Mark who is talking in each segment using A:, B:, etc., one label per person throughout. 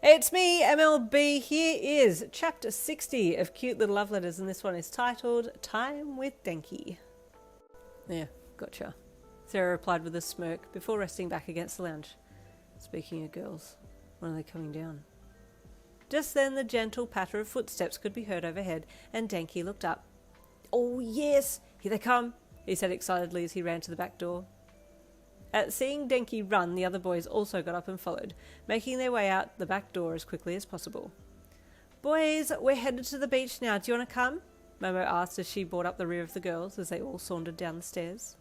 A: It's me, MLB. Here is chapter 60 of Cute Little Love Letters, and this one is titled Time with Denki. Yeah, gotcha. Sarah replied with a smirk before resting back against the lounge. Speaking of girls, when are they coming down? Just then the gentle patter of footsteps could be heard overhead, and Denki looked up. Oh yes, here they come, he said excitedly as he ran to the back door. At seeing Denki run, the other boys also got up and followed, making their way out the back door as quickly as possible. Boys, we're headed to the beach now. Do you want to come? Momo asked as she brought up the rear of the girls as they all sauntered down the stairs.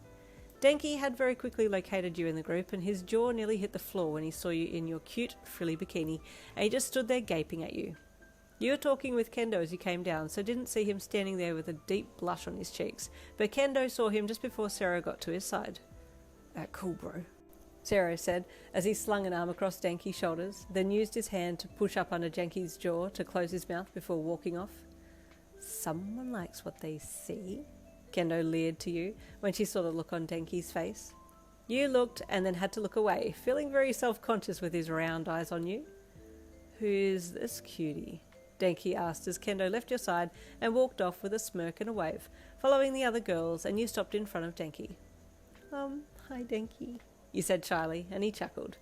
A: Denki had very quickly located you in the group, and his jaw nearly hit the floor when he saw you in your cute, frilly bikini, and he just stood there gaping at you. You were talking with Kendo as you came down, so didn't see him standing there with a deep blush on his cheeks, but Kendo saw him just before Sarah got to his side. Cool, bro, Sarah said as he slung an arm across Denki's shoulders, then used his hand to push up under Denki's jaw to close his mouth before walking off. Someone likes what they see, Kendo leered to you when she saw the look on Denki's face. You looked and then had to look away, feeling very self-conscious with his round eyes on you. Who's this cutie? Denki asked as Kendo left your side and walked off with a smirk and a wave, following the other girls, and you stopped in front of Denki. Hi Denki, you said shyly, and he chuckled.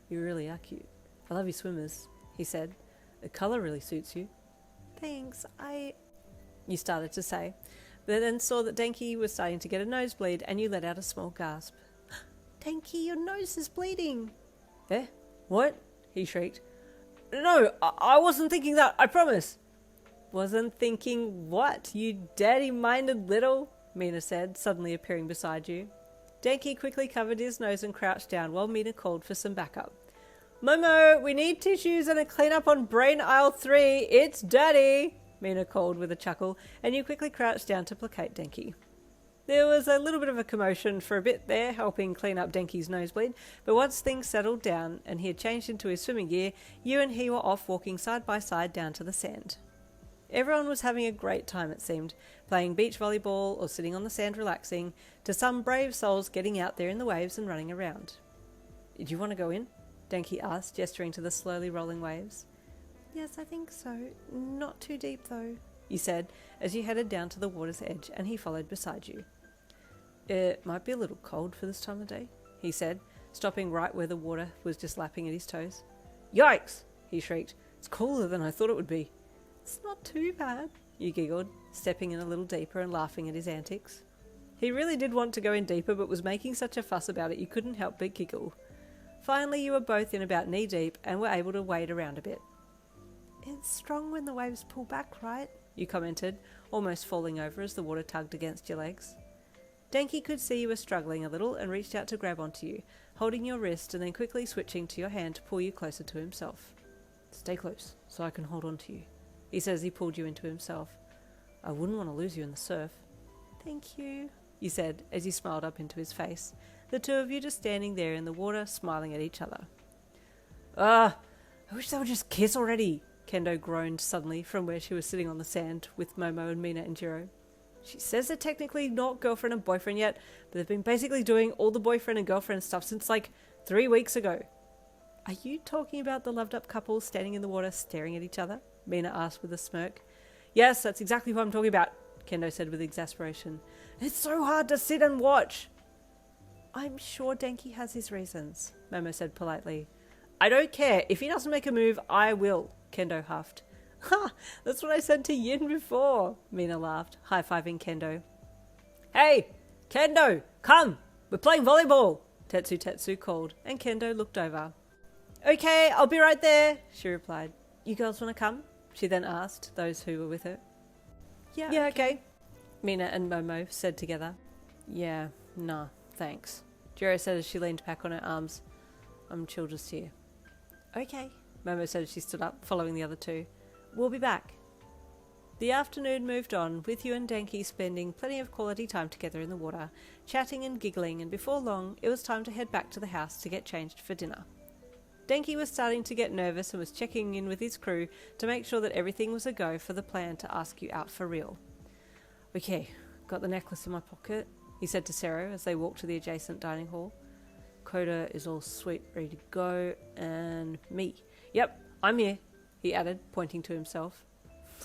A: You really are cute. I love your swimmers, he said. The colour really suits you. Thanks, you started to say, but then saw that Denki was starting to get a nosebleed, and you let out a small gasp. Denki, your nose is bleeding. Eh? What? He shrieked. No, I wasn't thinking that, I promise. Wasn't thinking what, you daddy-minded little? Mina said, suddenly appearing beside you. Denki quickly covered his nose and crouched down while Mina called for some backup. Momo, we need tissues and a clean-up on brain aisle 3. It's Daddy, Mina called with a chuckle, and you quickly crouched down to placate Denki. There was a little bit of a commotion for a bit there, helping clean up Denki's nosebleed, but once things settled down and he had changed into his swimming gear, you and he were off walking side by side down to the sand. Everyone was having a great time, it seemed, playing beach volleyball or sitting on the sand relaxing, to some brave souls getting out there in the waves and running around. Do you want to go in? Denki asked, gesturing to the slowly rolling waves. Yes, I think so. Not too deep, though, you said, as you headed down to the water's edge, and he followed beside you. It might be a little cold for this time of day, he said, stopping right where the water was just lapping at his toes. Yikes, he shrieked. It's cooler than I thought it would be. It's not too bad, you giggled, stepping in a little deeper and laughing at his antics. He really did want to go in deeper, but was making such a fuss about it you couldn't help but giggle. Finally, you were both in about knee-deep and were able to wade around a bit. It's strong when the waves pull back, right? You commented, almost falling over as the water tugged against your legs. Denki could see you were struggling a little and reached out to grab onto you, holding your wrist and then quickly switching to your hand to pull you closer to himself. Stay close, so I can hold on to you, he said as he pulled you into himself. I wouldn't want to lose you in the surf. Thank you, you said as you smiled up into his face, the two of you just standing there in the water, smiling at each other. I wish they would just kiss already, Kendo groaned suddenly from where she was sitting on the sand with Momo and Mina and Jiro. She says they're technically not girlfriend and boyfriend yet, but they've been basically doing all the boyfriend and girlfriend stuff since like 3 weeks ago. Are you talking about the loved up couple standing in the water staring at each other? Mina asked with a smirk. Yes, that's exactly what I'm talking about, Kendo said with exasperation. It's so hard to sit and watch. I'm sure Denki has his reasons, Momo said politely. I don't care. If he doesn't make a move, I will, Kendo huffed. Ha! That's what I said to Yin before, Mina laughed, high-fiving Kendo. Hey! Kendo! Come! We're playing volleyball! Tetsu called, and Kendo looked over. Okay, I'll be right there, she replied. You girls want to come? She then asked those who were with her. Yeah, okay. Mina and Momo said together. Yeah, nah, thanks, Jiro said as she leaned back on her arms. I'm chill just here. Okay, Momo said as she stood up, following the other two. We'll be back. The afternoon moved on, with you and Denki spending plenty of quality time together in the water, chatting and giggling, and before long, it was time to head back to the house to get changed for dinner. Denki was starting to get nervous and was checking in with his crew to make sure that everything was a go for the plan to ask you out for real. Okay, got the necklace in my pocket, he said to Sarah as they walked to the adjacent dining hall. Coda is all sweet, ready to go, and me. Yep, I'm here, he added, pointing to himself.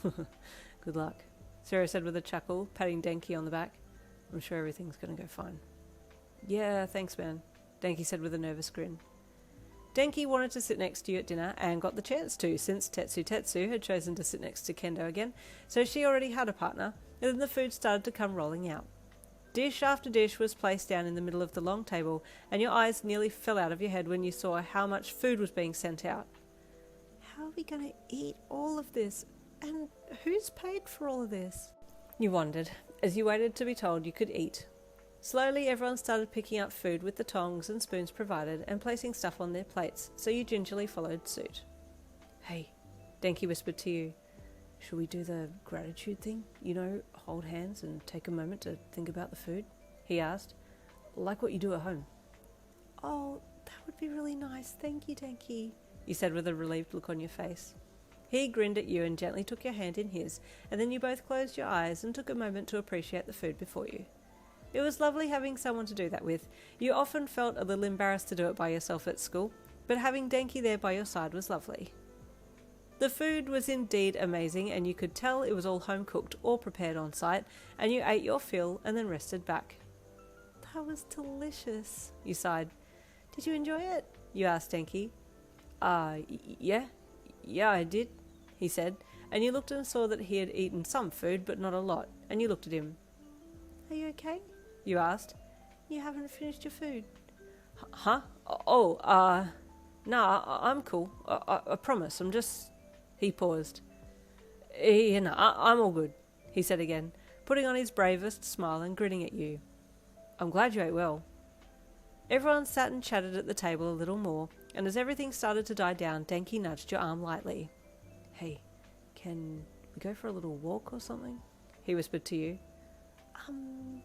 A: Good luck, Sarah said with a chuckle, patting Denki on the back. I'm sure everything's going to go fine. Yeah, thanks, man, Denki said with a nervous grin. Denki wanted to sit next to you at dinner and got the chance to, since Tetsu had chosen to sit next to Kendo again, so she already had a partner, and then the food started to come rolling out. Dish after dish was placed down in the middle of the long table, and your eyes nearly fell out of your head when you saw how much food was being sent out. How are we going to eat all of this? And who's paid for all of this? You wondered, as you waited to be told you could eat. Slowly, everyone started picking up food with the tongs and spoons provided and placing stuff on their plates, so you gingerly followed suit. Hey, Denki whispered to you. Should we do the gratitude thing? You know, hold hands and take a moment to think about the food? He asked. Like what you do at home. Oh, that would be really nice. Thank you, Denki, you said with a relieved look on your face. He grinned at you and gently took your hand in his, and then you both closed your eyes and took a moment to appreciate the food before you. It was lovely having someone to do that with. You often felt a little embarrassed to do it by yourself at school, but having Denki there by your side was lovely. The food was indeed amazing, and you could tell it was all home-cooked or prepared on site, and you ate your fill and then rested back. That was delicious, you sighed. Did you enjoy it? You asked Denki. Yeah, I did, he said, and you looked and saw that he had eaten some food, but not a lot, and you looked at him. Are you okay? You asked. You haven't finished your food. Huh? Nah, I'm cool. I promise, I'm just... He paused. No, I'm all good, he said again, putting on his bravest smile and grinning at you. I'm glad you ate well. Everyone sat and chatted at the table a little more, and as everything started to die down, Denki nudged your arm lightly. Hey, can we go for a little walk or something? He whispered to you.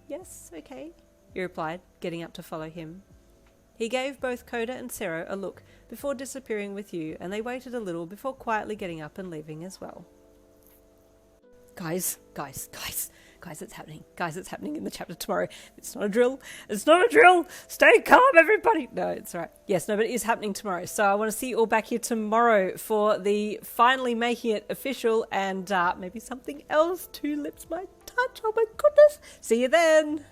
A: Yes, okay, you replied, getting up to follow him. He gave both Coda and Sero a look before disappearing with you, and they waited a little before quietly getting up and leaving as well. Guys, it's happening. Guys, it's happening in the chapter tomorrow. It's not a drill. Stay calm, everybody. No, it's all right. Yes, no, but it is happening tomorrow. So I want to see you all back here tomorrow for the finally making it official and maybe something else. Two lips might touch. Oh my goodness. See you then.